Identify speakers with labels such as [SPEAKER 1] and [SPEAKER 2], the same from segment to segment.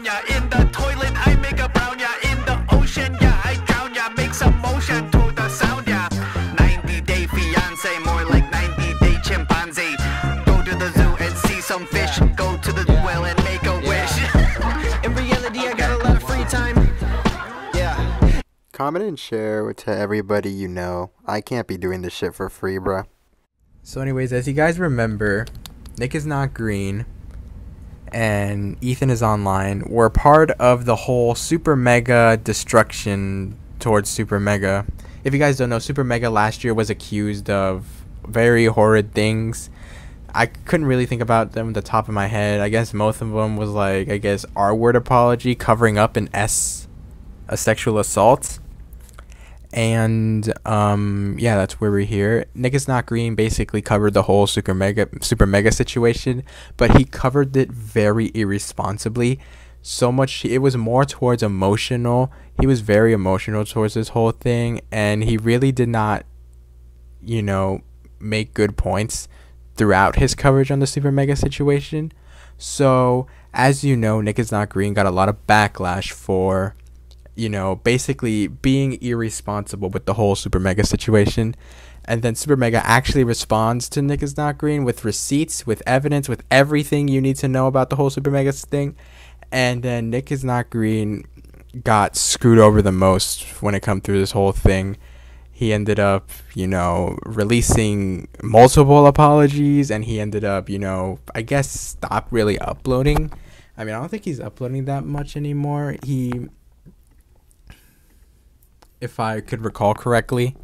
[SPEAKER 1] drown ya. In the toilet, I make a brown ya. In the ocean, yeah, I drown ya. Make some motion to the sound ya. 90-day fiance, more like 90-day chimpanzee. Go to the zoo and see some fish. Go to the well and make a wish. In reality, I got a lot of free time. Yeah.
[SPEAKER 2] Comment and share to everybody you know. I can't be doing this shit for free, bruh.
[SPEAKER 3] So anyways, as you guys remember, Nickisnotgreen and EthanIsOnline were part of the whole Supermega destruction towards Supermega. If you guys don't know, Supermega last year was accused of very horrid things. I couldn't really think about them at the top of my head. I guess most of them was like, R-word apology covering up a sexual assault. And yeah, that's where we're here. Nickisnotgreen basically covered the whole Supermega situation, but he covered it very irresponsibly. So much, it was more towards emotional. He was very emotional towards this whole thing, and he really did not, make good points throughout his coverage on the Supermega situation. So, as you know, Nickisnotgreen got a lot of backlash for basically being irresponsible with the whole Supermega situation. And then Supermega actually responds to Nickisnotgreen with receipts, with evidence, with everything you need to know about the whole Supermega thing. And then Nickisnotgreen got screwed over the most when it come through this whole thing. He ended up, releasing multiple apologies, and he ended up, stopped really uploading. I don't think he's uploading that much anymore. If I could recall correctly,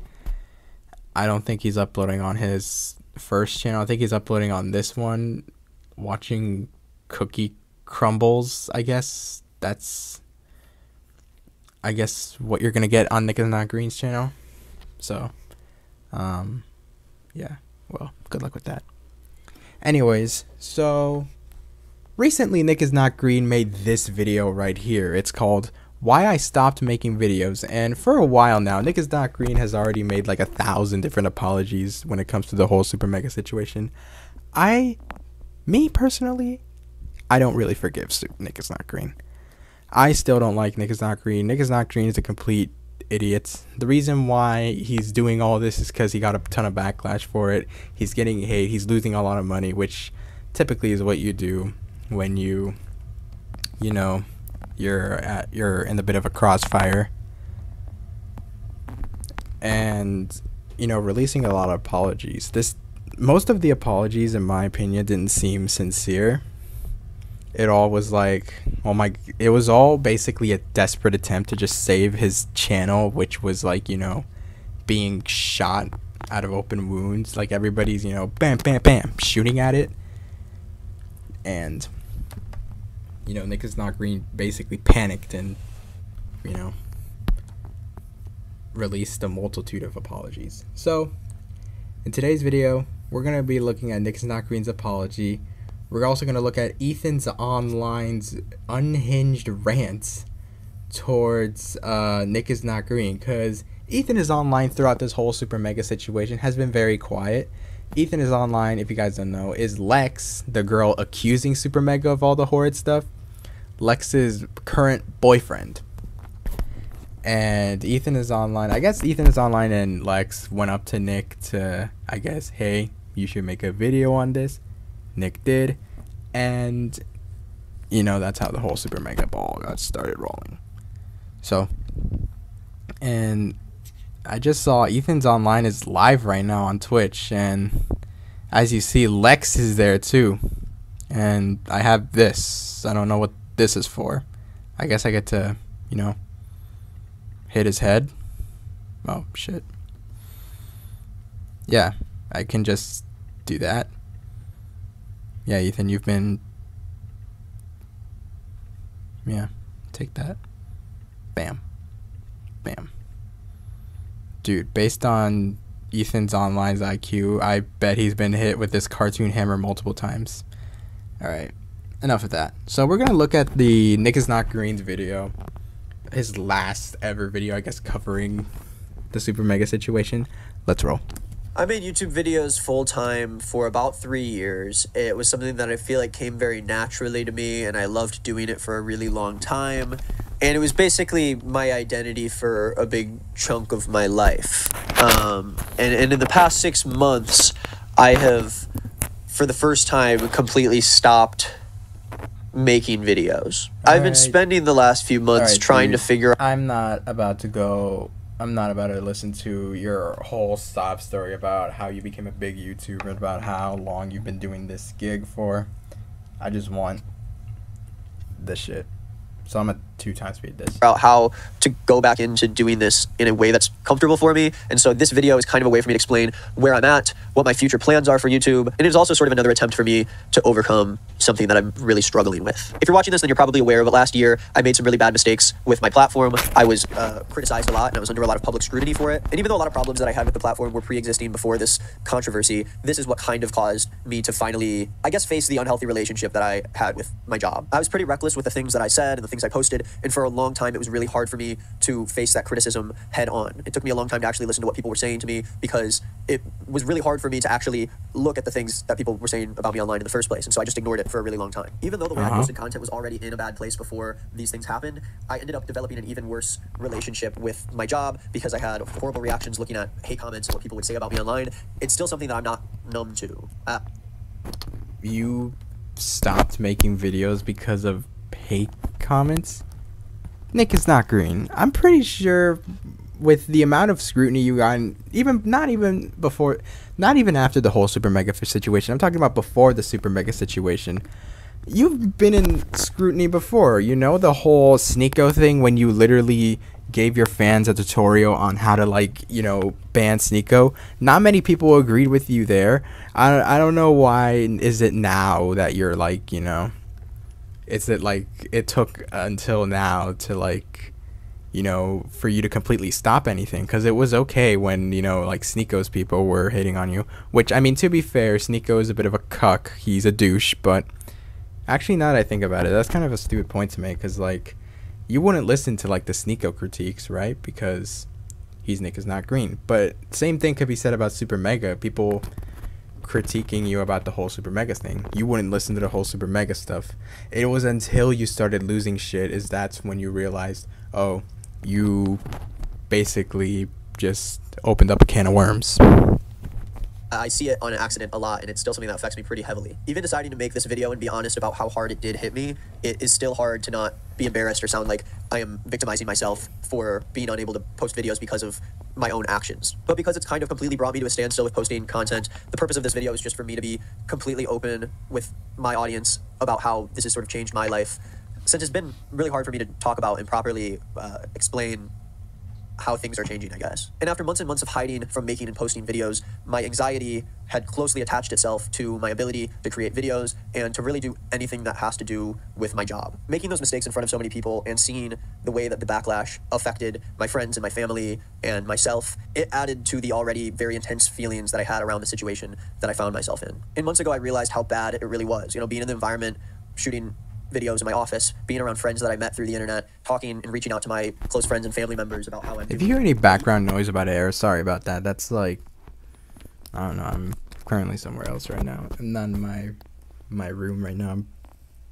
[SPEAKER 3] I don't think he's uploading on his first channel. I think he's uploading on this one, watching cookie crumbles. I guess that's what you're gonna get on Nickisnotgreen's channel. So yeah, well, good luck with that. Anyways, so recently Nickisnotgreen made this video right here. It's called Why I Stopped Making Videos, and for a while now, Nickisnotgreen has already made like 1,000 different apologies when it comes to the whole Supermega situation. Me personally, I don't really forgive Nickisnotgreen. I still don't like Nickisnotgreen. Nickisnotgreen is a complete idiot. The reason why he's doing all this is because he got a ton of backlash for it. He's getting hate. He's losing a lot of money, which typically is what you do when you're in a bit of a crossfire. And releasing a lot of apologies. Most of the apologies, in my opinion, didn't seem sincere. It all was like, it was all basically a desperate attempt to just save his channel, which was like, being shot out of open wounds. Like everybody's, bam, bam, bam, shooting at it. And Nickisnotgreen basically panicked and, released a multitude of apologies. So, in today's video, we're going to be looking at Nickisnotgreen's apology. We're also going to look at EthanIsOnline's unhinged rants towards Nickisnotgreen, because EthanIsOnline throughout this whole Supermega situation has been very quiet. EthanIsOnline, if you guys don't know, is Lex, the girl accusing Supermega of all the horrid stuff. Lex's current boyfriend. And EthanIsOnline, I guess EthanIsOnline and Lex went up to Nick to, hey, you should make a video on this. Nick did. And, that's how the whole Supermega ball got started rolling. So, and I just saw EthanIsOnline is live right now on Twitch. And as you see, Lex is there too. And I have this. I don't know what this is for. I guess I get to, hit his head. Oh, shit. Yeah, I can just do that. Yeah, Ethan, you've been... Yeah, take that. Bam. Bam. Dude, based on EthanIsOnline's IQ, I bet he's been hit with this cartoon hammer multiple times. Alright, enough of that. So we're going to look at the Nickisnotgreen's video. His last ever video, I guess, covering the Supermega situation. Let's roll.
[SPEAKER 4] I made YouTube videos full-time for about 3 years. It was something that I feel like came very naturally to me, and I loved doing it for a really long time. And it was basically my identity for a big chunk of my life. And in the past 6 months, I have, for the first time, completely stopped making videos. I've been spending the last few months trying to figure out...
[SPEAKER 3] I'm not about to listen to your whole sob story about how you became a big YouTuber, about how long you've been doing this gig for. I just want the shit. So I'm gonna 2 times read this.
[SPEAKER 4] About how to go back into doing this in a way that's comfortable for me. And so this video is kind of a way for me to explain where I'm at, what my future plans are for YouTube. And it's also sort of another attempt for me to overcome something that I'm really struggling with. If you're watching this, then you're probably aware of it. Last year, I made some really bad mistakes with my platform. I was criticized a lot, and I was under a lot of public scrutiny for it. And even though a lot of problems that I had with the platform were pre-existing before this controversy, this is what kind of caused me to finally, I guess, face the unhealthy relationship that I had with my job. I was pretty reckless with the things that I said and the things I posted, and for a long time, it was really hard for me to face that criticism head on. It took me a long time to actually listen to what people were saying to me, because it was really hard for me to actually look at the things that people were saying about me online in the first place. And so I just ignored it for a really long time. Even though the way I posted content was already in a bad place before these things happened, I ended up developing an even worse relationship with my job because I had horrible reactions looking at hate comments and what people would say about me online. It's still something that I'm not numb to.
[SPEAKER 3] You stopped making videos because of hate comments? Nickisnotgreen, I'm pretty sure with the amount of scrutiny you got, not even after the whole Supermega situation, I'm talking about before the Supermega situation, you've been in scrutiny before. You know, the whole Sneeko thing, when you literally gave your fans a tutorial on how to, like, you know, ban Sneeko. Not many people agreed with you there. I don't know why is it now that you're like, you know, is it like it took until now to, like, you know, for you to completely stop anything? Because it was okay when, you know, like, Sneeko's people were hating on you, which, I mean, to be fair, Sneeko is a bit of a cuck. He's a douche, but actually, now that I think about it, that's kind of a stupid point to make, because, like, you wouldn't listen to, like, the Sneeko critiques, right? Because he's Nickisnotgreen. But same thing could be said about Supermega. People critiquing you about the whole Supermega thing, you wouldn't listen to the whole Supermega stuff. It was until you started losing shit that's when you realized, oh, you basically just opened up a can of worms.
[SPEAKER 4] I see it on an accident a lot, and it's still something that affects me pretty heavily. Even deciding to make this video and be honest about how hard it did hit me, it is still hard to not be embarrassed or sound like I am victimizing myself for being unable to post videos because of my own actions. But because it's kind of completely brought me to a standstill with posting content, the purpose of this video is just for me to be completely open with my audience about how this has sort of changed my life, since it's been really hard for me to talk about and properly explain how things are changing, I guess. And after months and months of hiding from making and posting videos, my anxiety had closely attached itself to my ability to create videos and to really do anything that has to do with my job. Making those mistakes in front of so many people and seeing the way that the backlash affected my friends and my family and myself, it added to the already very intense feelings that I had around the situation that I found myself in. And months ago, I realized how bad it really was. You know, being in the environment, shooting videos in my office, being around friends that I met through the internet, talking and reaching out to my close friends and family members about how I'm doing.
[SPEAKER 3] If you hear any background noise about air, sorry about that. That's like, I don't know, I'm currently somewhere else right now. I'm not in my room right now. I'm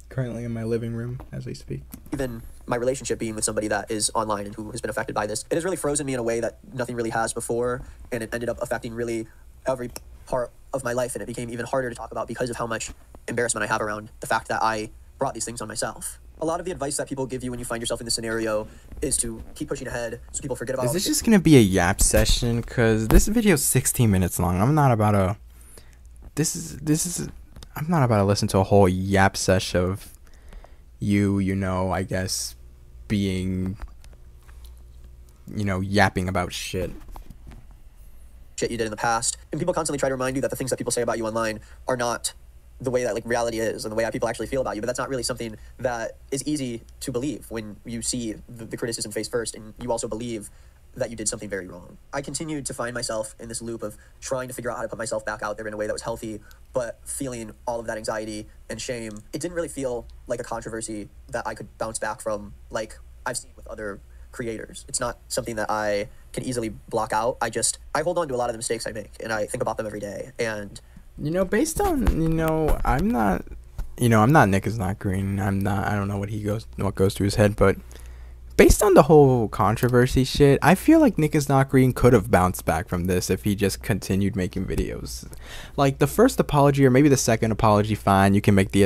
[SPEAKER 3] currently in my living room as we speak.
[SPEAKER 4] Even my relationship being with somebody that is online and who has been affected by this, it has really frozen me in a way that nothing really has before, and it ended up affecting really every part of my life, and it became even harder to talk about because of how much embarrassment I have around the fact that I brought these things on myself. A lot of the advice that people give you when you find yourself in this scenario is to keep pushing ahead so people forget about it.
[SPEAKER 3] Is this just gonna be a yap session? Because this video is 16 minutes long. I'm not about to I'm not about to listen to a whole yap sesh of you know, I guess, being, you know, yapping about shit
[SPEAKER 4] you did in the past. And people constantly try to remind you that the things that people say about you online are not the way that, like, reality is and the way that people actually feel about you. But that's not really something that is easy to believe when you see the criticism face first and you also believe that you did something very wrong. I continued to find myself in this loop of trying to figure out how to put myself back out there in a way that was healthy, but feeling all of that anxiety and shame. It didn't really feel like a controversy that I could bounce back from like I've seen with other creators. It's not something that I can easily block out. I hold on to a lot of the mistakes I make, and I think about them every day. And
[SPEAKER 3] based on, I'm not Nickisnotgreen. I don't know what goes through his head, but based on the whole controversy shit, I feel like Nickisnotgreen could have bounced back from this if he just continued making videos. Like the first apology or maybe the second apology, fine, you can make the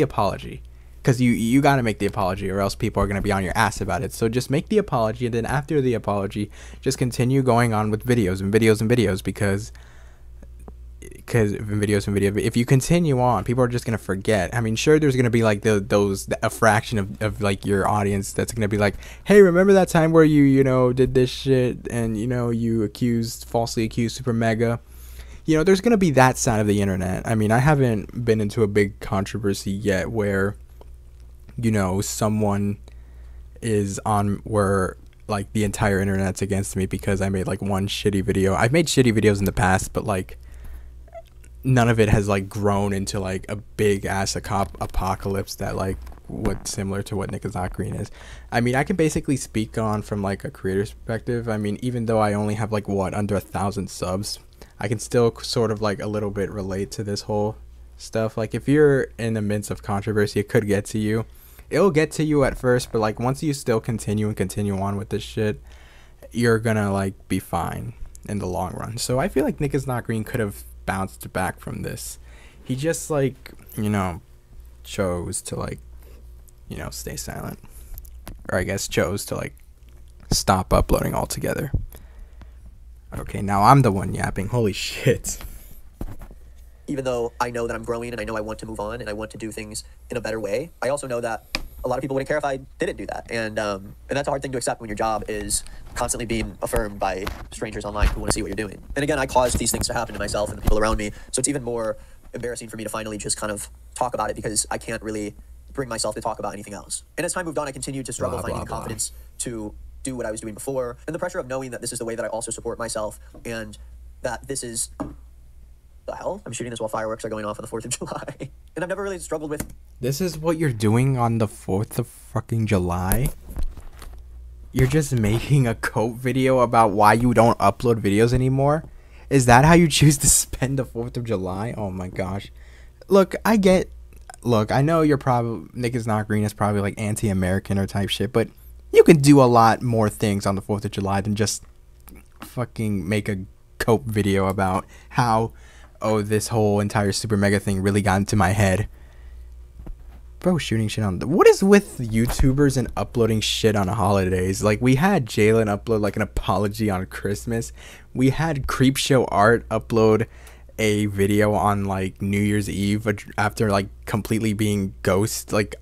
[SPEAKER 3] apology, because you got to make the apology or else people are going to be on your ass about it. So just make the apology, and then after the apology, just continue going on with videos and videos and videos, because if you continue on, people are just gonna forget. I mean, sure, there's gonna be like a fraction of like your audience that's gonna be like, hey, remember that time where you did this shit and you falsely accused Supermega. There's gonna be that side of the internet. I mean, I haven't been into a big controversy yet where someone is on where like the entire internet's against me because I made like one shitty video. I've made shitty videos in the past, but like none of it has like grown into like a big ass apocalypse that like similar to what Nickisnotgreen is. I mean, I can basically speak on from like a creator's perspective. I mean, even though I only have like under 1,000 subs, I can still sort of like a little bit relate to this whole stuff. Like if you're in the midst of controversy, it could get to you. It'll get to you at first, but like once you still continue on with this shit, you're gonna like be fine in the long run. So I feel like Nickisnotgreen could have bounced back from this. He just like chose to like stay silent, or I guess chose to like stop uploading altogether. Okay, now I'm the one yapping. Holy shit.
[SPEAKER 4] Even though I know that I'm growing and I know I want to move on and I want to do things in a better way, I also know that a lot of people wouldn't care if I didn't do that. And that's a hard thing to accept when your job is constantly being affirmed by strangers online who want to see what you're doing. And again, I caused these things to happen to myself and the people around me. So it's even more embarrassing for me to finally just kind of talk about it, because I can't really bring myself to talk about anything else. And as time moved on, I continued to struggle finding the confidence to do what I was doing before, and the pressure of knowing that this is the way that I also support myself, and that this is the hell? I'm shooting this while fireworks are going off on the 4th of July. And I've never really struggled with...
[SPEAKER 3] This is what you're doing on the 4th of fucking July? You're just making a coat video about why you don't upload videos anymore? Is that how you choose to spend the 4th of July? Oh my gosh. Look, I know you're probably... Nickisnotgreen is probably like anti-American or type shit, but you can do a lot more things on the 4th of July than just fucking make a coat video about how... oh, this whole entire Supermega thing really got into my head. Bro, shooting shit on what is with YouTubers and uploading shit on holidays? Like, we had Jalen upload like an apology on Christmas. We had Creepshow Art upload a video on like New Year's Eve after like completely being ghost, like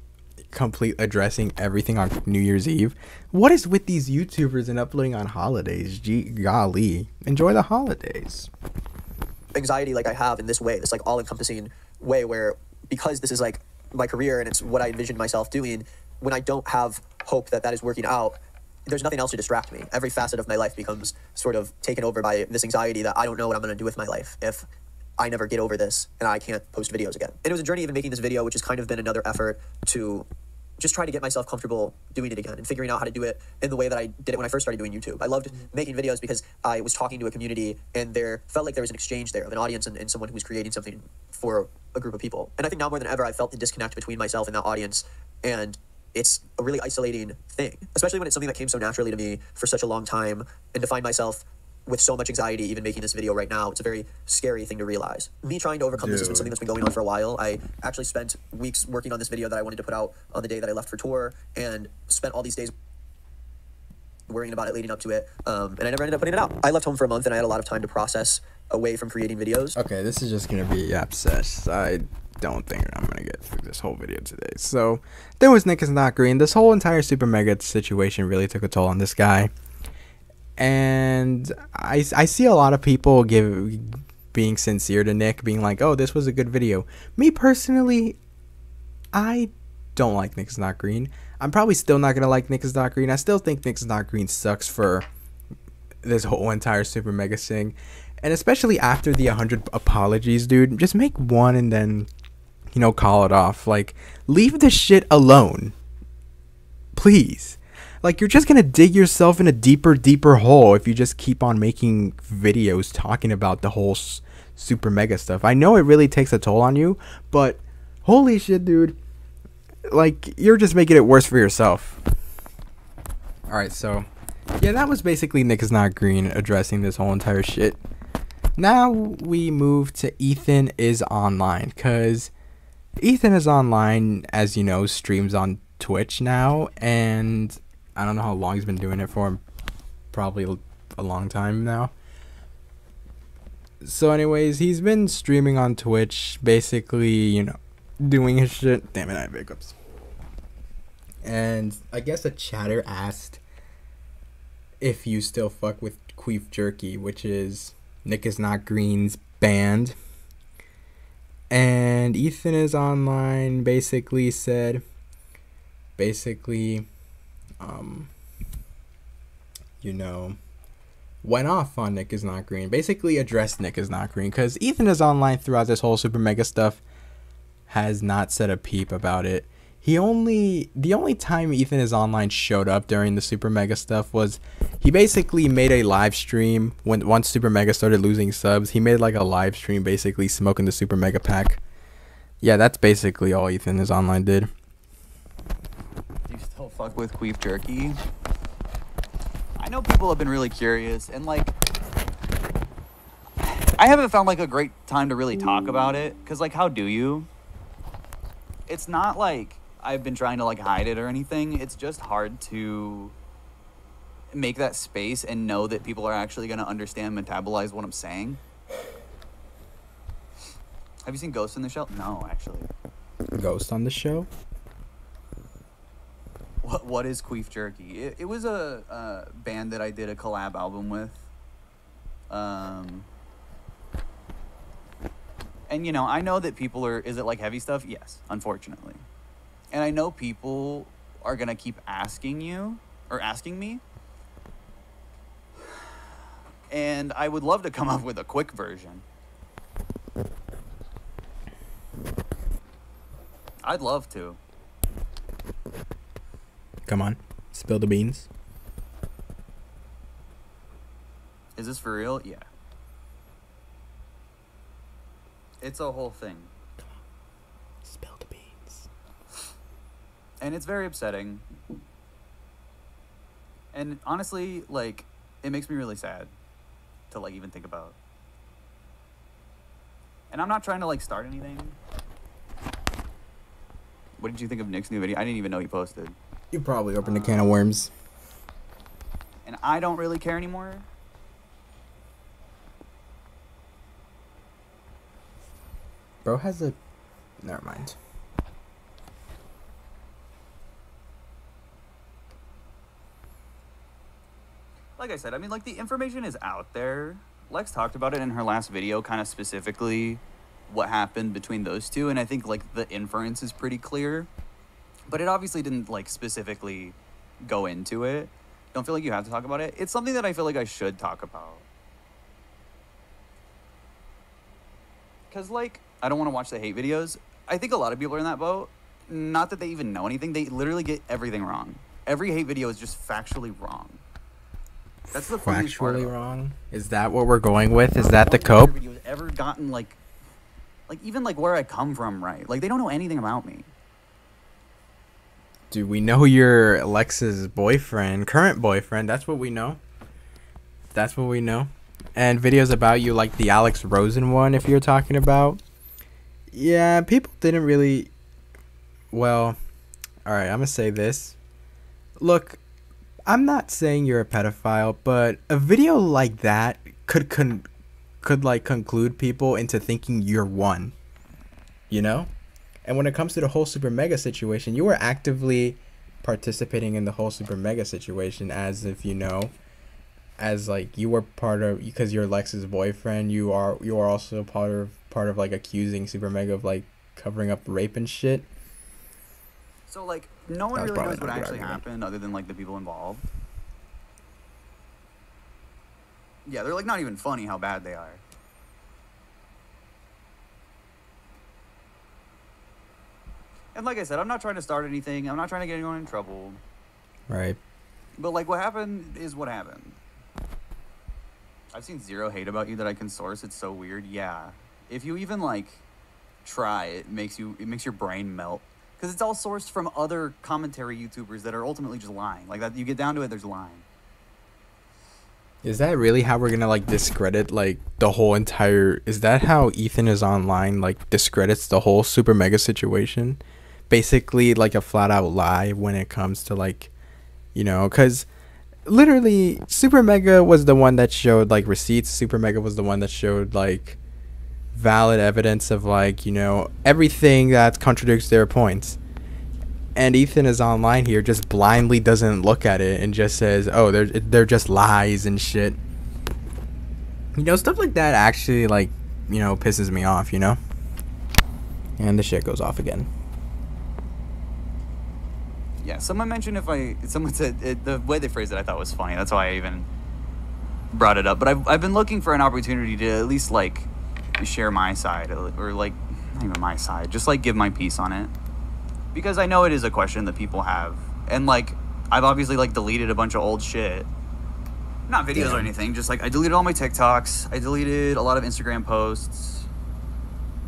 [SPEAKER 3] complete addressing everything on New Year's Eve. What is with these YouTubers and uploading on holidays? Golly, enjoy the holidays.
[SPEAKER 4] Anxiety like I have in this way, this like all-encompassing way, where because this is like my career and it's what I envisioned myself doing, when I don't have hope that is working out, there's nothing else to distract me. Every facet of my life becomes sort of taken over by this anxiety that I don't know what I'm going to do with my life if I never get over this and I can't post videos again. And it was a journey even making this video, which has kind of been another effort to just try to get myself comfortable doing it again and figuring out how to do it in the way that I did it when I first started doing YouTube. I loved making videos because I was talking to a community and there felt like there was an exchange there of an audience and someone who was creating something for a group of people. And I think now more than ever, I felt the disconnect between myself and that audience, and it's a really isolating thing, especially when it's something that came so naturally to me for such a long time, and to find myself with so much anxiety even making this video right now. It's a very scary thing to realize. Me trying to overcome this has been something that's been going on for a while. I actually spent weeks working on this video that I wanted to put out on the day that I left for tour, and spent all these days worrying about it leading up to it, and I never ended up putting it out. I left home for a month and I had a lot of time to process away from creating videos.
[SPEAKER 3] Okay, this is just gonna be obsessed. I don't think I'm gonna get through this whole video today. So there was Nickisnotgreen. This whole entire Supermega situation really took a toll on this guy. And I see a lot of people being sincere to Nick, being like, oh, this was a good video. Me personally, I don't like Nickisnotgreen. I'm probably still not going to like Nickisnotgreen. I still think Nickisnotgreen sucks for this whole entire Supermega thing. And especially after the 100 apologies, dude, just make one and then, call it off. Like, leave this shit alone. Please. Like, you're just gonna dig yourself in a deeper hole if you just keep on making videos talking about the whole super mega stuff. I know it really takes a toll on you, but holy shit, dude. Like, you're just making it worse for yourself. Alright, so yeah, that was basically Nickisnotgreen addressing this whole entire shit. Now we move to EthanIsOnline, because EthanIsOnline, as you know, streams on Twitch now, and I don't know how long he's been doing it for, probably a long time now. So anyways, he's been streaming on Twitch, basically, you know, doing his shit. Damn it, I have hiccups. And I guess a chatter asked if you still fuck with Queef Jerky, which is Nickisnotgreen's band. And EthanIsOnline basically said, you know, went off on Nickisnotgreen, basically addressed Nickisnotgreen, because EthanIsOnline throughout this whole super mega stuff has not said a peep about it. The only time EthanIsOnline showed up during the super mega stuff was he basically made a live stream once super mega started losing subs. He made like a live stream basically smoking the super mega pack. Yeah, that's basically all EthanIsOnline did.
[SPEAKER 5] Do you still fuck with Queef Jerky? I know people have been really curious, and like, I haven't found like a great time to really talk about it, because like, how do you? It's not like I've been trying to like hide it or anything. It's just hard to make that space and know that people are actually going to understand, metabolize what I'm saying. Have you seen Ghost in the Shell? No, actually.
[SPEAKER 3] Ghost on the show?
[SPEAKER 5] What is Queef Jerky? It was a band that I did a collab album with. And, you know, I know that people are... Is it like heavy stuff? Yes, unfortunately. And I know people are going to keep asking you, or asking me. And I would love to come up with a quick version. I'd love to.
[SPEAKER 3] Come on, spill the beans.
[SPEAKER 5] Is this for real? Yeah. It's a whole thing.
[SPEAKER 3] Spill the beans.
[SPEAKER 5] And it's very upsetting. And honestly, like, it makes me really sad to, like, even think about. And I'm not trying to, like, start anything. What did you think of Nick's new video? I didn't even know he posted.
[SPEAKER 3] You probably opened a can of worms.
[SPEAKER 5] And I don't really care anymore.
[SPEAKER 3] Bro has a... Never mind.
[SPEAKER 5] Like I said, I mean, like, the information is out there. Lex talked about it in her last video, kind of specifically what happened between those two, and I think, like, the inference is pretty clear. But it obviously didn't, like, specifically go into it. Don't feel like you have to talk about it. It's something that I feel like I should talk about. Because, like, I don't want to watch the hate videos. I think a lot of people are in that boat. Not that they even know anything. They literally get everything wrong. Every hate video is just factually wrong. That's the funniest part.
[SPEAKER 3] Factually wrong? Is that what we're going with? Is that the cope?
[SPEAKER 5] Videos ever gotten, like, even, like, where I come from, right? Like, they don't know anything about me.
[SPEAKER 3] Do we know you're Alexa's boyfriend, current boyfriend? That's what we know. That's what we know. And videos about you, like the Alex Rosen one, if you're talking about. Yeah, people didn't really... Well, alright, I'm gonna say this. Look, I'm not saying you're a pedophile, but a video like that could like conclude people into thinking you're one. You know? And when it comes to the whole super mega situation, you were actively participating in the whole super mega situation, as if, you know, as like you were part of, because you're Lex's boyfriend, you are also part of like accusing super mega of like covering up rape and shit.
[SPEAKER 5] So, like, no one really knows what actually happened other than, like, the people involved. Yeah, they're, like, not even funny how bad they are. And like I said, I'm not trying to start anything. I'm not trying to get anyone in trouble.
[SPEAKER 3] Right.
[SPEAKER 5] But like, what happened is what happened. I've seen zero hate about you that I can source. It's so weird. Yeah, if you even like try, it makes your brain melt because it's all sourced from other commentary YouTubers that are ultimately just lying. Like that, you get down to it, there's lying.
[SPEAKER 3] Is that really how we're gonna like discredit like the whole entire? Is that how Ethan is online like discredits the whole Supermega situation? Basically, like a flat out lie when it comes to like, you know, because literally Supermega was the one that showed like receipts. Supermega was the one that showed like valid evidence of like, you know, everything that contradicts their points. And Ethan is online here just blindly doesn't look at it and just says, oh, they're just lies and shit. You know, stuff like that actually like, you know, pisses me off, you know. And the shit goes off again.
[SPEAKER 5] Yeah, someone mentioned someone said the way they phrased it I thought was funny. That's why I even brought it up. But I've been looking for an opportunity to at least like share my side or like not even my side, just like give my piece on it. Because I know it is a question that people have. And like I've obviously like deleted a bunch of old shit. Not videos or anything, just like I deleted all my TikToks. I deleted a lot of Instagram posts.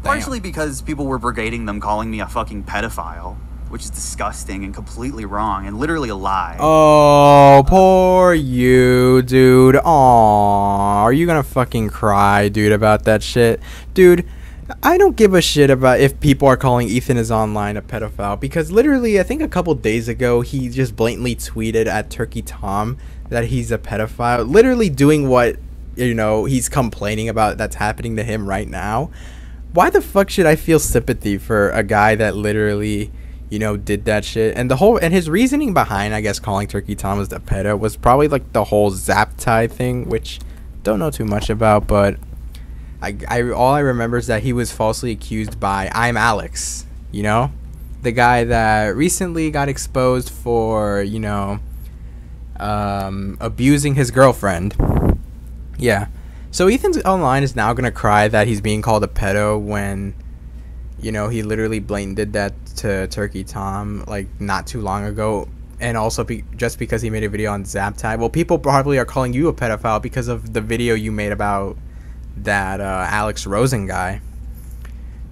[SPEAKER 5] Partially because people were brigading them, calling me a fucking pedophile, which is disgusting and completely wrong and literally a lie.
[SPEAKER 3] Oh, poor you, dude. Aw, are you gonna fucking cry, dude, about that shit? Dude, I don't give a shit about if people are calling Ethan is online a pedophile, because literally I think a couple days ago he just blatantly tweeted at Turkey Tom that he's a pedophile, literally doing what, you know, he's complaining about that's happening to him right now. Why the fuck should I feel sympathy for a guy that literally, you know, did that shit? And his reasoning behind, I guess, calling Turkey Tom as the pedo was probably like the whole zap tie thing, which don't know too much about, but all I remember is that he was falsely accused by I'm Alex, you know, the guy that recently got exposed for, you know, abusing his girlfriend. Yeah. So Ethan's online is now gonna cry that he's being called a pedo when, you know, he literally blatantly did that to Turkey Tom like not too long ago, and also just because he made a video on zap tie. Well, people probably are calling you a pedophile because of the video you made about that Alex Rosen guy,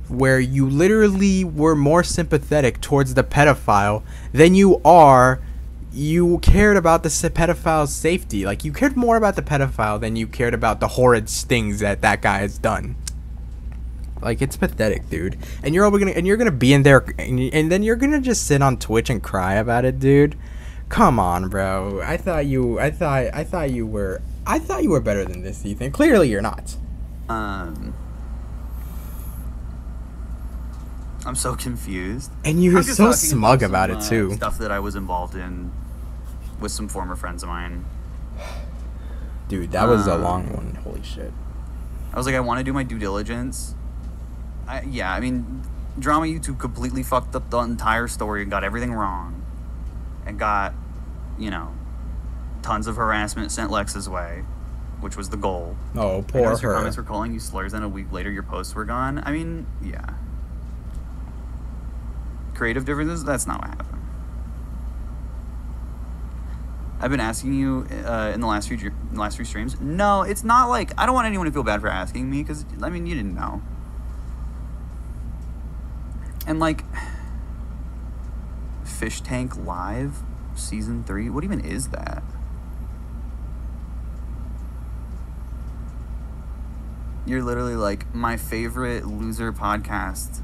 [SPEAKER 3] where you literally were more sympathetic towards the pedophile than you cared about the pedophile's safety. Like, you cared more about the pedophile than you cared about the horrid things that guy has done. Like, it's pathetic, dude. And you're gonna be in there, and then you're gonna just sit on Twitch and cry about it, dude. Come on, bro. I thought you were better than this, Ethan. Clearly, you're not.
[SPEAKER 5] I'm so confused.
[SPEAKER 3] And you were so smug about it too.
[SPEAKER 5] Stuff that I was involved in with some former friends of mine.
[SPEAKER 3] Dude, that was a long one. Holy shit.
[SPEAKER 5] I was like, I want to do my due diligence. Yeah, I mean, Drama YouTube completely fucked up the entire story and got everything wrong. And got, you know, tons of harassment sent Lex's way, which was the goal.
[SPEAKER 3] Oh, poor her.
[SPEAKER 5] Your comments were calling you slurs, and a week later your posts were gone. I mean, yeah. Creative differences, that's not what happened. I've been asking you in the last few streams. No, it's not like, I don't want anyone to feel bad for asking me, because, I mean, you didn't know. And, like, Fish Tank Live Season 3, what even is that? You're literally like, my favorite loser podcast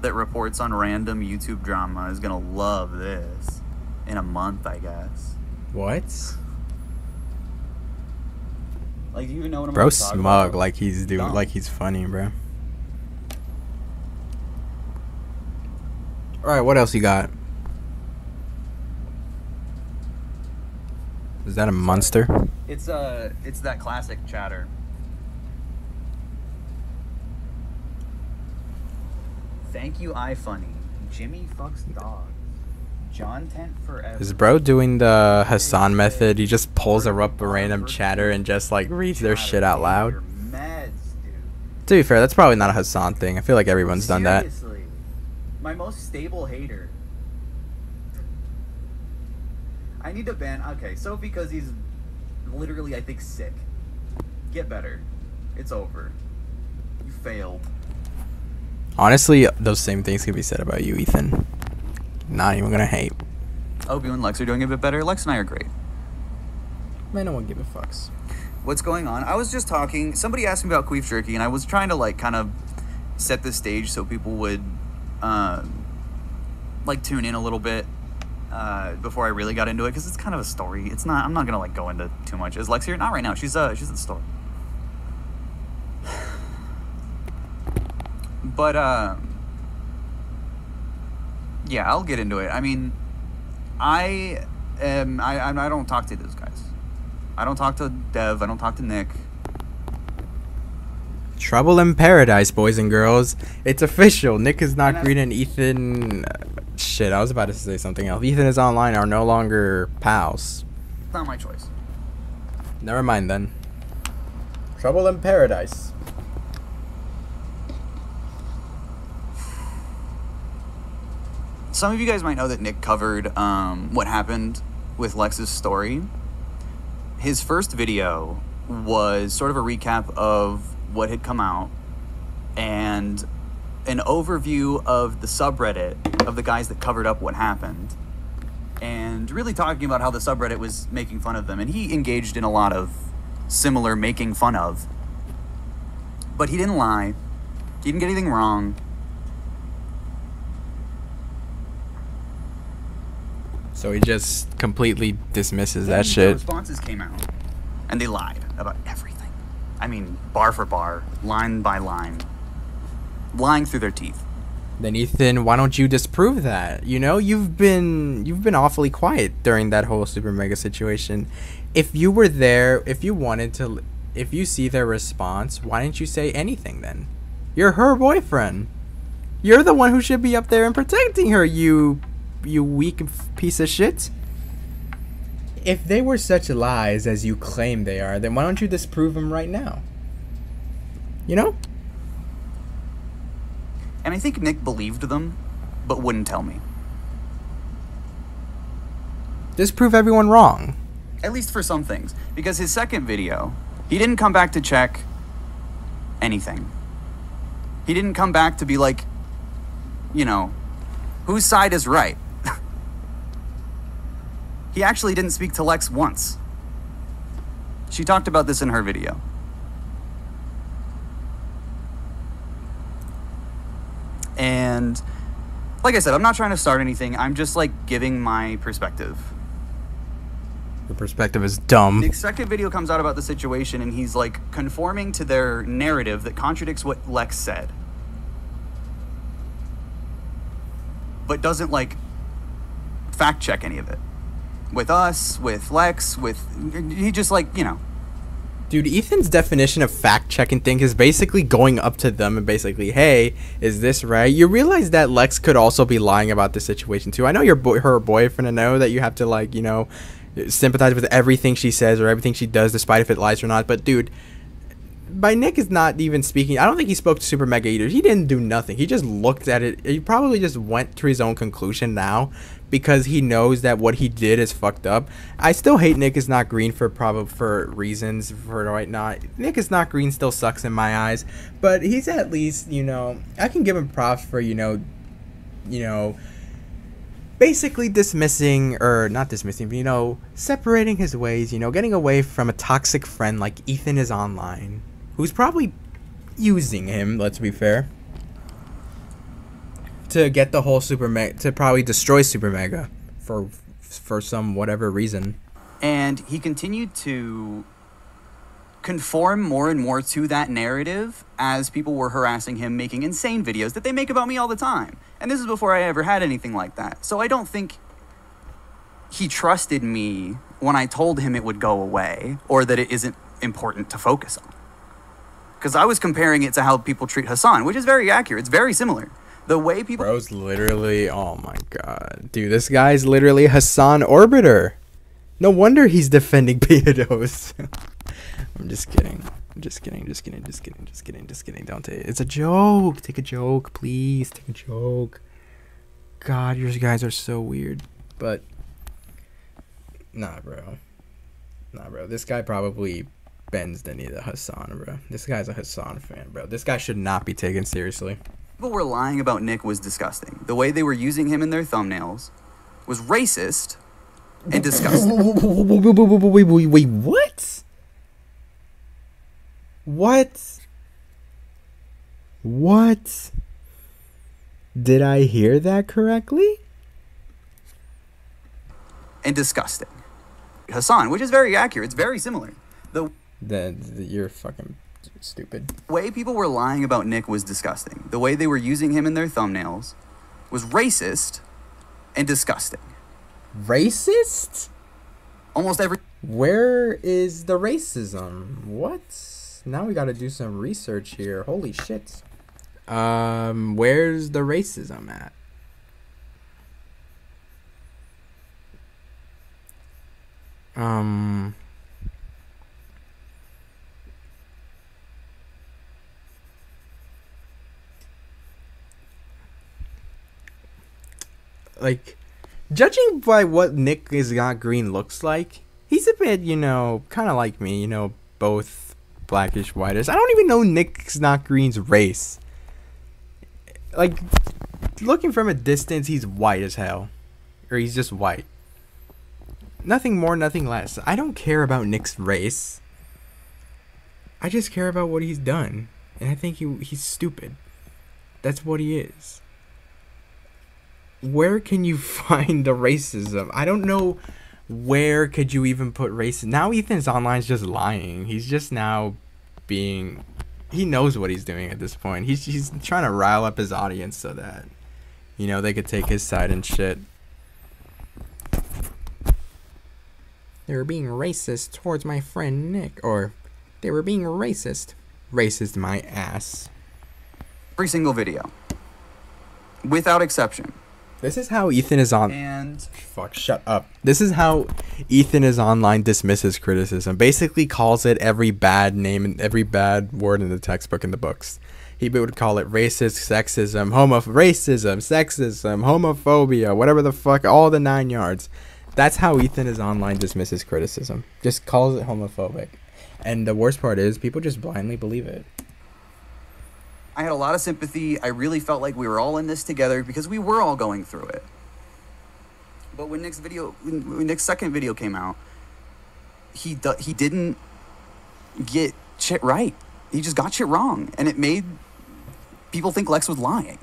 [SPEAKER 5] that reports on random YouTube drama is gonna love this in a month, I guess.
[SPEAKER 3] What?
[SPEAKER 5] Like, do you even know what I'm
[SPEAKER 3] bro
[SPEAKER 5] talking
[SPEAKER 3] smug
[SPEAKER 5] about?
[SPEAKER 3] like he's doing
[SPEAKER 5] Dumb.
[SPEAKER 3] like he's funny, bro. All right, what else you got? Is that a monster?
[SPEAKER 5] It's that classic chatter. Thank you, iFunny. Jimmy fucks dogs. John Tent forever.
[SPEAKER 3] Is bro doing the Hassan method? He just pulls up a random chatter and just like reads their shit out loud.
[SPEAKER 5] Your meds, dude.
[SPEAKER 3] To be fair, that's probably not a Hassan thing. I feel like everyone's done that.
[SPEAKER 5] Seriously. My most stable hater. I need to ban. Okay, so because he's literally, I think, sick. Get better. It's over. You failed.
[SPEAKER 3] Honestly, those same things can be said about you, Ethan. Not even gonna hate.
[SPEAKER 5] I hope you and Lex are doing a bit better. Lex and I are great.
[SPEAKER 3] Man, no one give a fucks.
[SPEAKER 5] What's going on? I was just talking. Somebody asked me about queef jerky, and I was trying to like kind of set the stage so people would like tune in a little bit before I really got into it, because it's kind of a story. It's not. I'm not gonna like go into too much. Is Lex here? Not right now. She's at the store. But yeah, I'll get into it. I mean, I don't talk to those guys. I don't talk to Dev. I don't talk to Nick.
[SPEAKER 3] Trouble in paradise, boys and girls. It's official. Nickisnotgreen and Ethan. Shit, I was about to say something else. Ethan is online are no longer pals.
[SPEAKER 5] It's not my choice.
[SPEAKER 3] Never mind then. Trouble in paradise.
[SPEAKER 5] Some of you guys might know that Nick covered what happened with Lex's story. His first video was sort of a recap of what had come out and an overview of the subreddit of the guys that covered up what happened, and really talking about how the subreddit was making fun of them. And he engaged in a lot of similar making fun of, but he didn't lie. He didn't get anything wrong.
[SPEAKER 3] So he just completely dismisses
[SPEAKER 5] Then
[SPEAKER 3] that
[SPEAKER 5] the
[SPEAKER 3] shit.
[SPEAKER 5] responses came out, and they lied about everything. I mean, bar for bar, line by line, lying through their teeth.
[SPEAKER 3] Then Ethan, why don't you disprove that? You know, you've been awfully quiet during that whole Supermega situation. If you were there, if you see their response, why didn't you say anything then? You're her boyfriend. You're the one who should be up there and protecting her, you weak piece of shit. If they were such lies as you claim they are, then why don't you disprove them right now? You know?
[SPEAKER 5] And I think Nick believed them, but wouldn't tell me.
[SPEAKER 3] Disprove everyone wrong.
[SPEAKER 5] At least for some things. Because his second video, he didn't come back to check anything. He didn't come back to be like, you know, whose side is right? He actually didn't speak to Lex once. She talked about this in her video. And like I said, I'm not trying to start anything. I'm just like giving my perspective.
[SPEAKER 3] Your perspective is dumb.
[SPEAKER 5] Nick's second video comes out about the situation, and he's like conforming to their narrative that contradicts what Lex said, but doesn't like fact check any of it. With us, with Lex, he just like, you know.
[SPEAKER 3] Dude, Ethan's definition of fact-checking thing is basically going up to them and basically, hey, is this right? You realize that Lex could also be lying about this situation too. I know you're her boyfriend. I know that you have to like, you know, sympathize with everything she says or everything she does, despite if it lies or not. But dude, by Nick is not even speaking. I don't think he spoke to Supermega either. He didn't do nothing. He just looked at it. He probably just went to his own conclusion now because he knows that what he did is fucked up. I still hate Nickisnotgreen for reasons for right now. Nickisnotgreen still sucks in my eyes, but he's at least, you know, I can give him props for, you know, basically dismissing, or not dismissing, but, you know, separating his ways, you know, getting away from a toxic friend like EthanIsOnline, who's probably using him, let's be fair, to get the whole Supermega, to probably destroy Supermega for some whatever reason.
[SPEAKER 5] And he continued to conform more and more to that narrative as people were harassing him, making insane videos that they make about me all the time. And this is before I ever had anything like that. So I don't think he trusted me when I told him it would go away or that it isn't important to focus on. Because I was comparing it to how people treat Hassan, which is very accurate. It's very similar. The way people...
[SPEAKER 3] Bro's literally... Oh my god. Dude, this guy's literally Hassan Orbiter. No wonder he's defending pedos. I'm just kidding. I'm just kidding. Just kidding. Just kidding. Just kidding. Just kidding. Don't take it. It's a joke. Take a joke, please. Take a joke. God, you guys are so weird. But Nah, bro. This guy probably bends the knee to Hassan, bro. This guy's a Hassan fan, bro. This guy should not be taken seriously.
[SPEAKER 5] People were lying about Nick was disgusting. The way they were using him in their thumbnails was racist and disgusting.
[SPEAKER 3] Wait, what? What? Did I hear that correctly?
[SPEAKER 5] And disgusting. Hassan, which is very accurate. It's very similar.
[SPEAKER 3] You're fucking stupid.
[SPEAKER 5] The way people were lying about Nick was disgusting. The way they were using him in their thumbnails was racist and disgusting.
[SPEAKER 3] Racist?
[SPEAKER 5] Almost every...
[SPEAKER 3] Where is the racism? What? Now we gotta do some research here. Holy shit. Where's the racism at? Like, judging by what Nickisnotgreen looks like, he's a bit, kind of like me, both blackish, whitish. I don't even know Nickisnotgreen's race. Like, looking from a distance, he's white as hell. Or he's just white. Nothing more, nothing less. I don't care about Nick's race. I just care about what he's done. And I think he's stupid. That's what he is. Where can you find the racism? I don't know where could you even put racism. Now EthanIsOnline's just lying. He's just now being... He knows what he's doing at this point. He's trying to rile up his audience so that, they could take his side and shit. They were being racist towards my friend Nick. Or, they were being racist. Racist my ass.
[SPEAKER 5] Every single video. Without exception.
[SPEAKER 3] This is how EthanIsOnline...
[SPEAKER 5] And...
[SPEAKER 3] Fuck, shut up. This is how EthanIsOnline dismisses criticism. Basically calls it every bad name and every bad word in the textbook in the books. He would call it racist, sexism, sexism, homophobia, whatever the fuck, all the 9 yards. That's how EthanIsOnline dismisses criticism. Just calls it homophobic. And the worst part is, people just blindly believe it.
[SPEAKER 5] I had a lot of sympathy. I really felt like we were all in this together because we were all going through it. But when Nick's second video came out, he didn't get shit right. He just got shit wrong, and it made people think Lex was lying.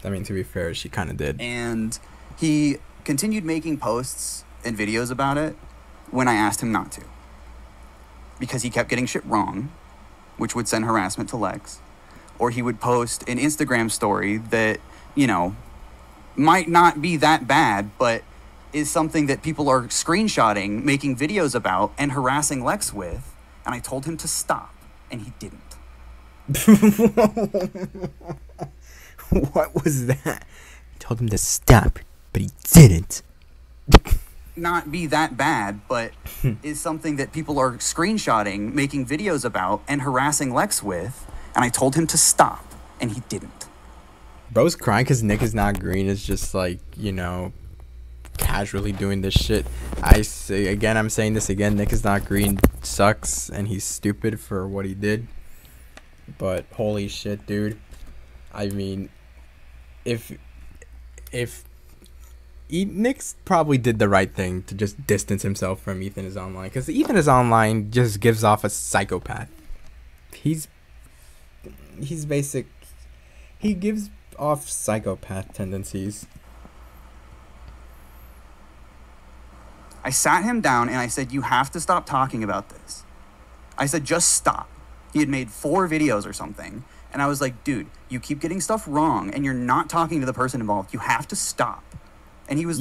[SPEAKER 3] I mean, to be fair, she kind of did.
[SPEAKER 5] And he continued making posts and videos about it when I asked him not to, because he kept getting shit wrong, which would send harassment to Lex. Or he would post an Instagram story that, might not be that bad, but is something that people are screenshotting, making videos about, and harassing Lex with. And I told him to stop, and he didn't.
[SPEAKER 3] What was that? I told him to stop, but he didn't.
[SPEAKER 5] Not be that bad, but is something that people are screenshotting, making videos about, and harassing Lex with. And I told him to stop, and he didn't.
[SPEAKER 3] Bro's crying because Nickisnotgreen is just like, casually doing this shit. I'm saying this again, Nickisnotgreen sucks, and he's stupid for what he did. But holy shit, dude. I mean, if Nick's probably did the right thing to just distance himself from EthanIsOnline, because EthanIsOnline just gives off a psychopath. He gives off psychopath tendencies.
[SPEAKER 5] I sat him down and I said, you have to stop talking about this. I said, just stop. He had made 4 videos or something. And I was like, dude, you keep getting stuff wrong and you're not talking to the person involved. You have to stop. And he was...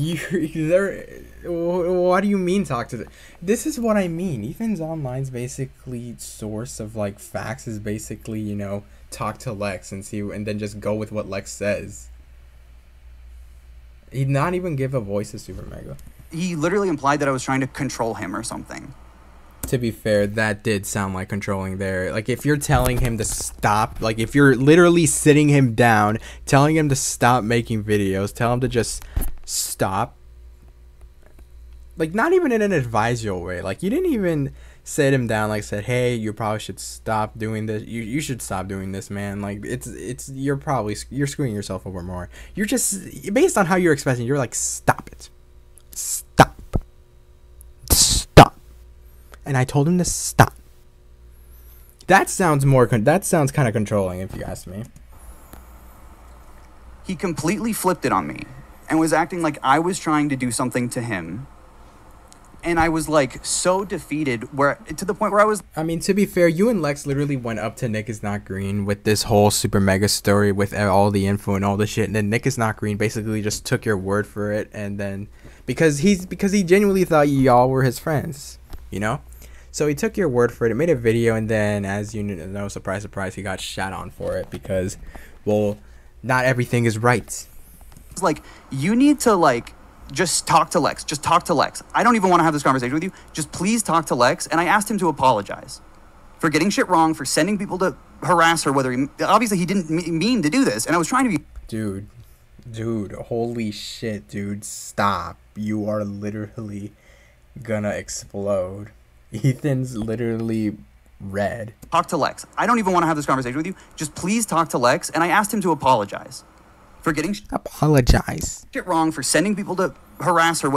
[SPEAKER 3] What do you mean talk to the... This is what I mean. EthanIsOnline's basically source of, facts is basically, talk to Lex and see, and then just go with what Lex says. He'd not even give a voice to Supermega.
[SPEAKER 5] He literally implied that I was trying to control him or something.
[SPEAKER 3] To be fair, that did sound like controlling there. Like, if you're telling him to stop, if you're literally sitting him down, telling him to stop making videos, tell him to just stop, like, not even in an advisory way. Like, you didn't even sit him down, like, said, hey, you probably should stop doing this. You should stop doing this, man. Like, you're screwing yourself over more. You're just, based on how you're expressing, you're like, stop it. Stop. Stop. And I told him to stop. That sounds kind of controlling, if you ask me.
[SPEAKER 5] He completely flipped it on me and was acting like I was trying to do something to him. And I was like so defeated to the point where I was.
[SPEAKER 3] I mean, to be fair, you and Lex literally went up to Nickisnotgreen with this whole Supermega story with all the info and all the shit, and then Nickisnotgreen basically just took your word for it, and then because he genuinely thought y'all were his friends, you know. So he took your word for it. It made a video, and then, as you know, surprise, surprise, he got shat on for it because, well, not everything is right.
[SPEAKER 5] It's like, you need to, like, just talk to Lex. Just talk to Lex. I don't even want to have this conversation with you. Just please talk to Lex. And I asked him to apologize for getting shit wrong, for sending people to harass her, obviously he didn't mean to do this. And I was trying to be...
[SPEAKER 3] Dude, holy shit, dude, stop. You are literally gonna explode. Ethan's literally red.
[SPEAKER 5] Talk to Lex. I don't even want to have this conversation with you. Just please talk to Lex. And I asked him to apologize for getting shit wrong, for sending people to harass her,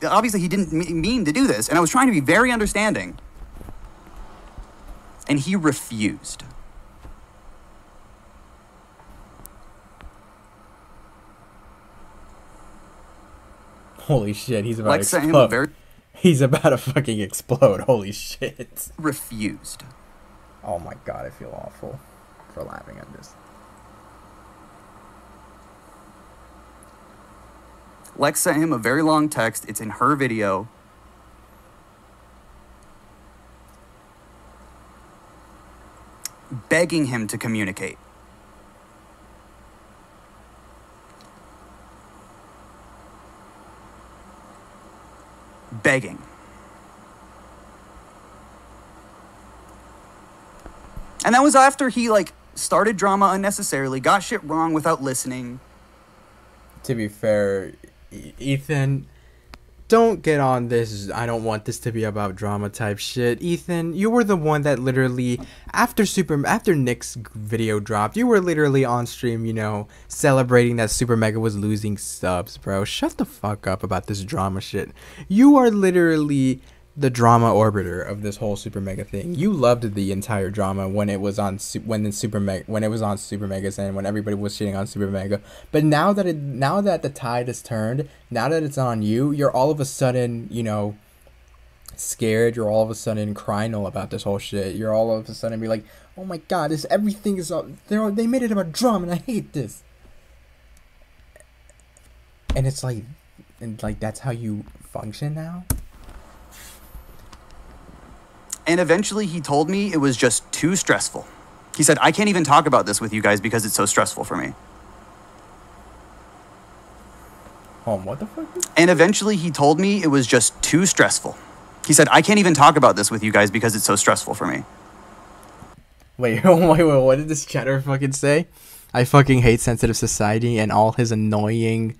[SPEAKER 5] obviously he didn't mean to do this. And I was trying to be very understanding. And he refused.
[SPEAKER 3] Holy shit, he's about
[SPEAKER 5] Lex
[SPEAKER 3] to
[SPEAKER 5] sent
[SPEAKER 3] explode.
[SPEAKER 5] him
[SPEAKER 3] He's about to fucking explode. Holy shit.
[SPEAKER 5] refused.
[SPEAKER 3] Oh my god, I feel awful for laughing at this.
[SPEAKER 5] Lex sent him a very long text. It's in her video. Begging him to communicate. Begging. And that was after he, like, started drama unnecessarily, got shit wrong without listening.
[SPEAKER 3] To be fair, Ethan, don't get on this I don't want this to be about drama type shit. Ethan, you were the one that literally, after Nick's video dropped, you were literally on stream, you know, celebrating that Supermega was losing subs, bro. Shut the fuck up about this drama shit. You are literally the drama orbiter of this whole Supermega thing. You loved the entire drama when it was on Supermegas and when everybody was shitting on Supermega. But now that the tide has turned, now that it's on you, you're all of a sudden, you know, scared. You're all of a sudden crying all about this whole shit. You're all of a sudden be like, oh my god, everything is all, they made it about drama and I hate this. And it's like, that's how you function now.
[SPEAKER 5] And eventually he told me it was just too stressful. He said, I can't even talk about this with you guys because it's so stressful for me.
[SPEAKER 3] What the fuck?
[SPEAKER 5] And eventually he told me it was just too stressful. He said, I can't even talk about this with you guys because it's so stressful for me.
[SPEAKER 3] Wait, what did this chatter fucking say? I fucking hate sensitive society and all his annoying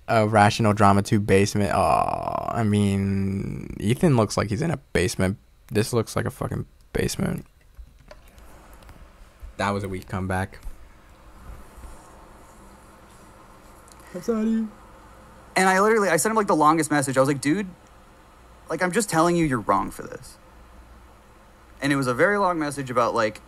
[SPEAKER 3] rational drama 2 basement. Oh, I mean, Ethan looks like he's in a basement. This looks like a fucking basement. That was a weak comeback. I'm sorry.
[SPEAKER 5] And I sent him like the longest message. I was like, dude, like, I'm just telling you you're wrong for this. And it was a very long message about, like,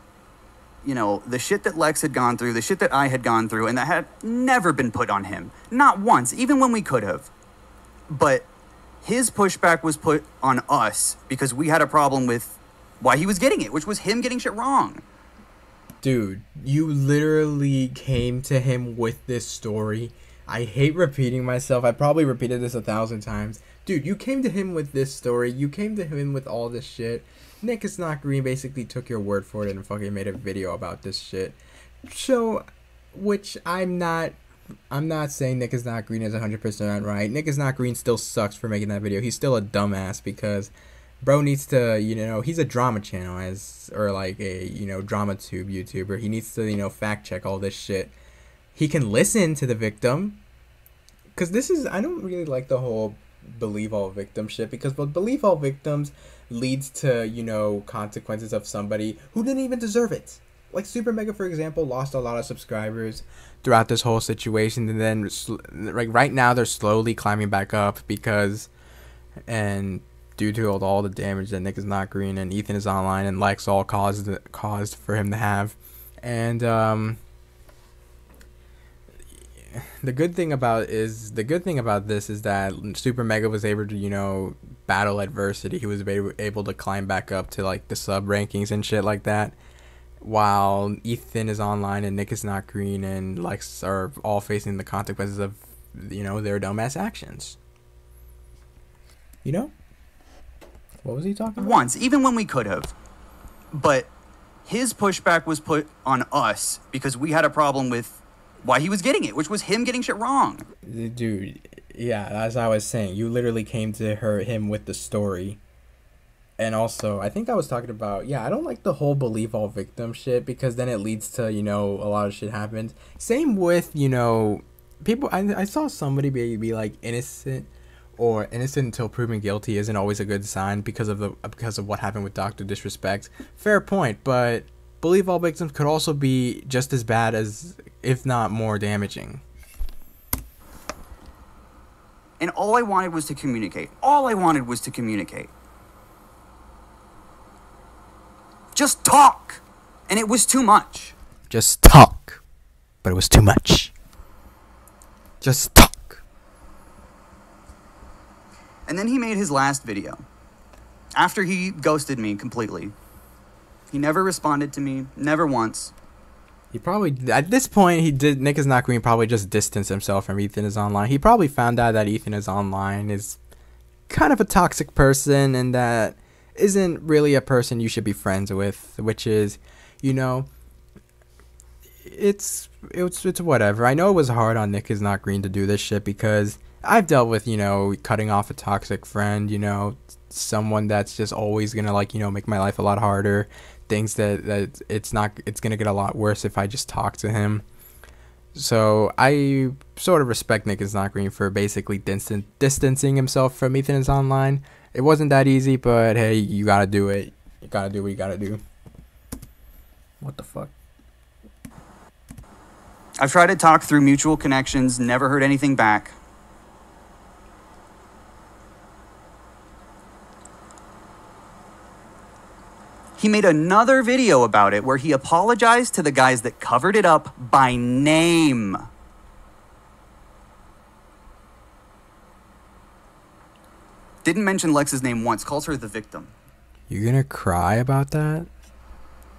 [SPEAKER 5] you know, the shit that Lex had gone through, the shit that I had gone through, and that had never been put on him. Not once, even when we could have. But his pushback was put on us because we had a problem with why he was getting it, which was him getting shit wrong.
[SPEAKER 3] Dude, you literally came to him with this story. I hate repeating myself. I probably repeated this 1,000 times. Dude, you came to him with this story. You came to him with all this shit. Nickisnotgreen basically took your word for it and fucking made a video about this shit. So, which I'm not saying Nickisnotgreen is 100% right. Nickisnotgreen still sucks for making that video. He's still a dumbass because bro needs to, you know, he's a drama channel or like a, you know, drama tube YouTuber. He needs to, you know, fact check all this shit. He can listen to the victim. Because I don't really like the whole believe all victim shit, because believe all victims leads to, you know, consequences of somebody who didn't even deserve it. Like Supermega, for example, lost a lot of subscribers throughout this whole situation, and then like right now they're slowly climbing back up because, and due to all the damage that Nickisnotgreen and EthanIsOnline and Lex all caused for him to have. And the good thing about this is that Supermega was able to, you know, battle adversity. He was able to climb back up to like the sub rankings and shit like that, while EthanIsOnline and Nickisnotgreen and Lex are all facing the consequences of, you know, their dumbass actions. You know? What was he talking about?
[SPEAKER 5] Once, even when we could have. But his pushback was put on us because we had a problem with why he was getting it, which was him getting shit wrong.
[SPEAKER 3] Dude, yeah, as I was saying, you literally came to him with the story. And also, I think I was talking about, yeah, I don't like the whole believe all victim shit, because then it leads to, you know, a lot of shit happens. Same with, you know, people, I saw somebody be like innocent or innocent until proven guilty isn't always a good sign because of what happened with Dr. Disrespect. Fair point, but believe all victims could also be just as bad as, if not more damaging.
[SPEAKER 5] And all I wanted was to communicate. All I wanted was to communicate. Just talk. And it was too much.
[SPEAKER 3] Just talk. But it was too much. Just talk.
[SPEAKER 5] And then he made his last video. After he ghosted me completely. He never responded to me. Never once.
[SPEAKER 3] He probably, at this point, Nickisnotgreen probably just distanced himself from EthanIsOnline. He probably found out that EthanIsOnline is kind of a toxic person and that isn't really a person you should be friends with, which is, you know, it's whatever. I know it was hard on Nickisnotgreen to do this shit because I've dealt with, you know, cutting off a toxic friend, you know, someone that's just always gonna, like, you know, make my life a lot harder. Things that it's gonna get a lot worse if I just talk to him. So I sort of respect Nickisnotgreen for basically distancing himself from EthanIsOnline. It wasn't that easy, but hey, you gotta do it. You gotta do what you gotta do. What the fuck?
[SPEAKER 5] I've tried to talk through mutual connections, never heard anything back. He made another video about it where he apologized to the guys that covered it up by name. Didn't mention Lex's name once, calls her the victim.
[SPEAKER 3] You gonna cry about that?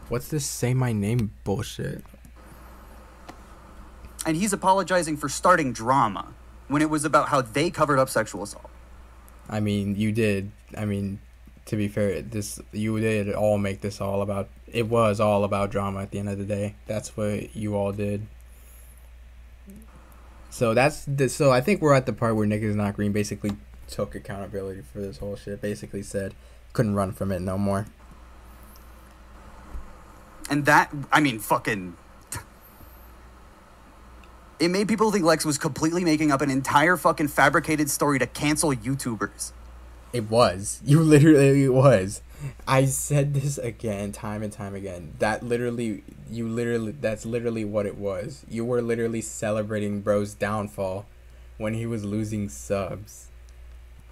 [SPEAKER 3] What's this say my name bullshit?
[SPEAKER 5] And he's apologizing for starting drama when it was about how they covered up sexual assault.
[SPEAKER 3] I mean, you did. I mean, to be fair, you did all make this all about. It was all about drama at the end of the day. That's what you all did. So so I think we're at the part where Nickisnotgreen basically took accountability for this whole shit. Basically said couldn't run from it no more.
[SPEAKER 5] And that, I mean, fucking. It made people think Lex was completely making up an entire fucking fabricated story to cancel YouTubers.
[SPEAKER 3] It was. You literally was. I said this again, time and time again. That's literally what it was. You were literally celebrating bro's downfall when he was losing subs.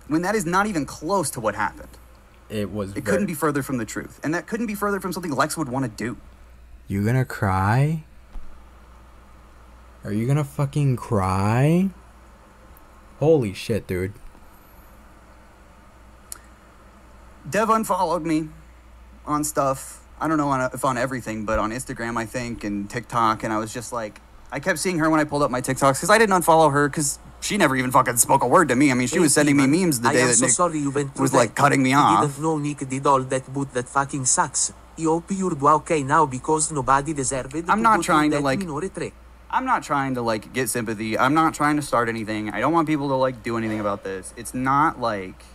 [SPEAKER 5] When that is not even close to what happened.
[SPEAKER 3] It
[SPEAKER 5] couldn't be further from the truth. And that couldn't be further from something Lex would want to do.
[SPEAKER 3] You gonna cry? Are you gonna fucking cry? Holy shit, dude.
[SPEAKER 5] Dev unfollowed me on stuff. I don't know if on everything, but on Instagram, I think, and TikTok. And I was just like, I kept seeing her when I pulled up my TikToks because I didn't unfollow her because she never even fucking spoke a word to me. I mean, she was sending me memes the day that Nick was like cutting me off.
[SPEAKER 6] I didn't know Nick did all that, but that fucking sucks. I hope you're okay now because nobody deserved it.
[SPEAKER 5] I'm not trying to like. I'm not trying to like get sympathy. I'm not trying to start anything. I don't want people to like do anything about this. It's not like.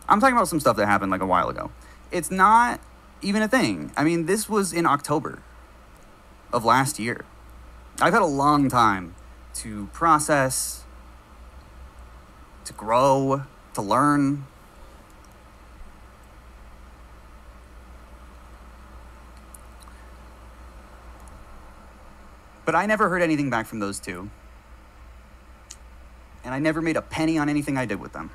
[SPEAKER 5] I'm talking about some stuff that happened like a while ago. It's not even a thing. I mean, this was in October of last year. I've had a long time to process, to grow, to learn. But I never heard anything back from those two. And I never made a penny on anything I did with them.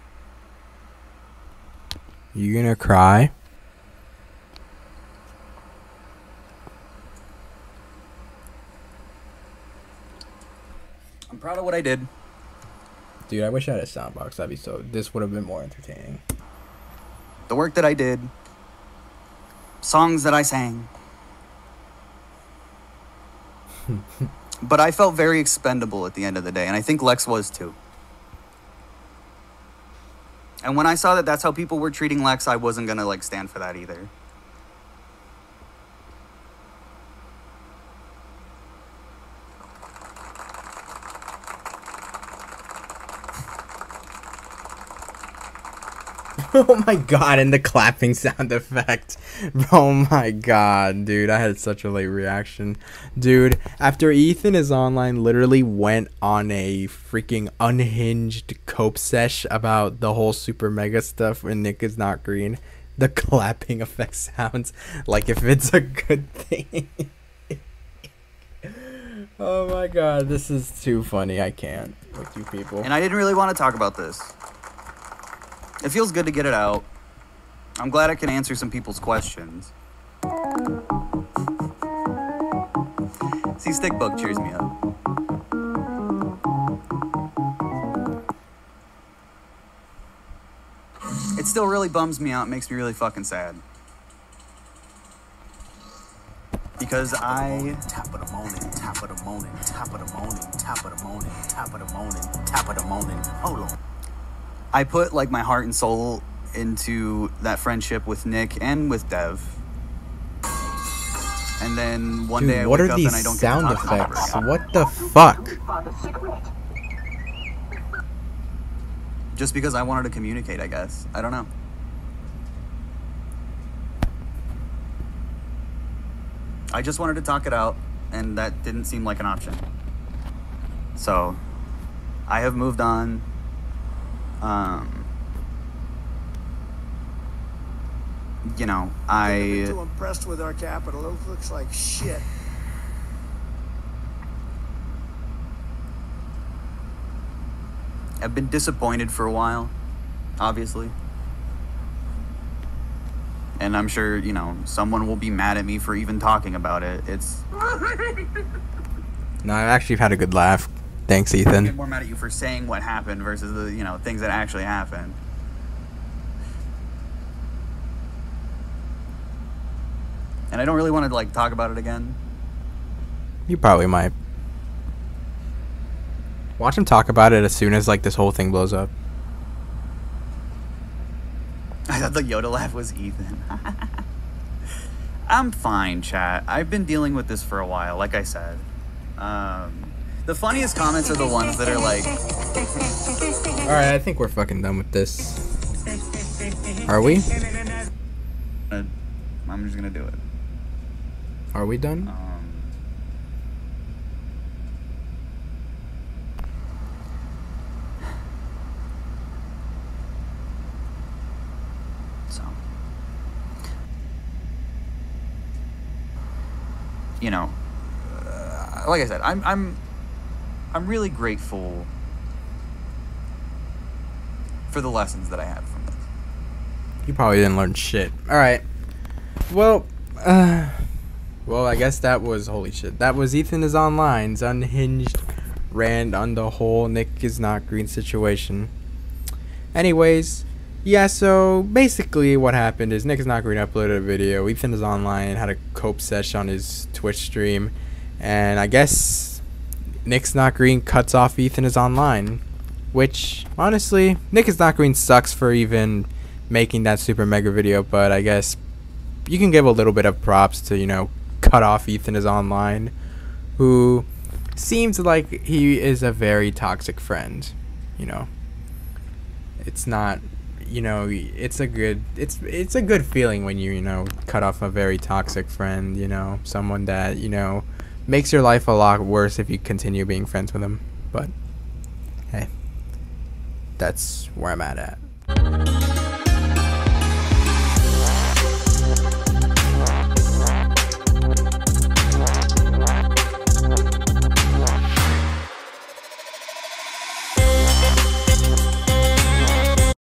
[SPEAKER 3] You gonna cry?
[SPEAKER 5] I'm proud of what I did.
[SPEAKER 3] Dude, I wish I had a soundbox. That'd be so. This would have been more entertaining.
[SPEAKER 5] The work that I did. Songs that I sang. But I felt very expendable at the end of the day, and I think Lex was too. And when I saw that that's how people were treating Lex, I wasn't gonna like stand for that either.
[SPEAKER 3] Oh my god, and the clapping sound effect. Oh my god, dude, I had such a late reaction. Dude, after Ethan is Online literally went on a freaking unhinged cope sesh about the whole Supermega stuff and Nickisnotgreen, the clapping effect sounds like if it's a good thing. Oh my god, this is too funny. I can't with you people.
[SPEAKER 5] And I didn't really want to talk about this. It feels good to get it out. I'm glad I can answer some people's questions. See, Stickbug cheers me up. It still really bums me out, makes me really fucking sad. Because
[SPEAKER 7] top of the morning, top of the morning, top of the morning, top of the morning, top of the morning, top of the morning. Hold on.
[SPEAKER 5] I put like my heart and soul into that friendship with Nick and with Dev. And then one day I
[SPEAKER 3] what
[SPEAKER 5] wake
[SPEAKER 3] are
[SPEAKER 5] up
[SPEAKER 3] these
[SPEAKER 5] and I don't
[SPEAKER 3] sound
[SPEAKER 5] get to talk to them
[SPEAKER 3] effects?
[SPEAKER 5] ever again.
[SPEAKER 3] What the fuck?
[SPEAKER 5] Just because I wanted to communicate, I guess. I don't know. I just wanted to talk it out, and that didn't seem like an option. So, I have moved on. You know,
[SPEAKER 7] Too impressed with our capital. It looks like shit.
[SPEAKER 5] I've been disappointed for a while, obviously. And I'm sure, you know, someone will be mad at me for even talking about it. It's...
[SPEAKER 3] No, I actually had a good laugh. Thanks,
[SPEAKER 5] I get
[SPEAKER 3] Ethan.
[SPEAKER 5] more mad at you for saying what happened versus the, you know, things that actually happened. And I don't really want to, like, talk about it again.
[SPEAKER 3] You probably might. Watch him talk about it as soon as, like, this whole thing blows up.
[SPEAKER 5] I thought the Yoda laugh was Ethan. I'm fine, chat. I've been dealing with this for a while, like I said. The funniest comments are the ones that are like...
[SPEAKER 3] Alright, I think we're fucking done with this. Are we?
[SPEAKER 5] I'm just gonna do it.
[SPEAKER 3] Are we done?
[SPEAKER 5] So, you know, like I said, I'm really grateful for the lessons that I had from this.
[SPEAKER 3] You probably didn't learn shit. Alright. Well, I guess that was, holy shit. That was Ethan is Online's unhinged rant on the whole Nickisnotgreen situation. Anyways, yeah, so basically what happened is Nickisnotgreen uploaded a video. Ethan is Online had a cope sesh on his Twitch stream. And I guess Nickisnotgreen cuts off Ethan is Online. Which, honestly, Nickisnotgreen sucks for even making that Supermega video. But I guess you can give a little bit of props to, you know, cut off Ethan is Online, who seems like he is a very toxic friend. You know, it's not, you know, it's a good feeling when you know, cut off a very toxic friend, you know, someone that, you know, makes your life a lot worse if you continue being friends with him. But hey, that's where I'm at.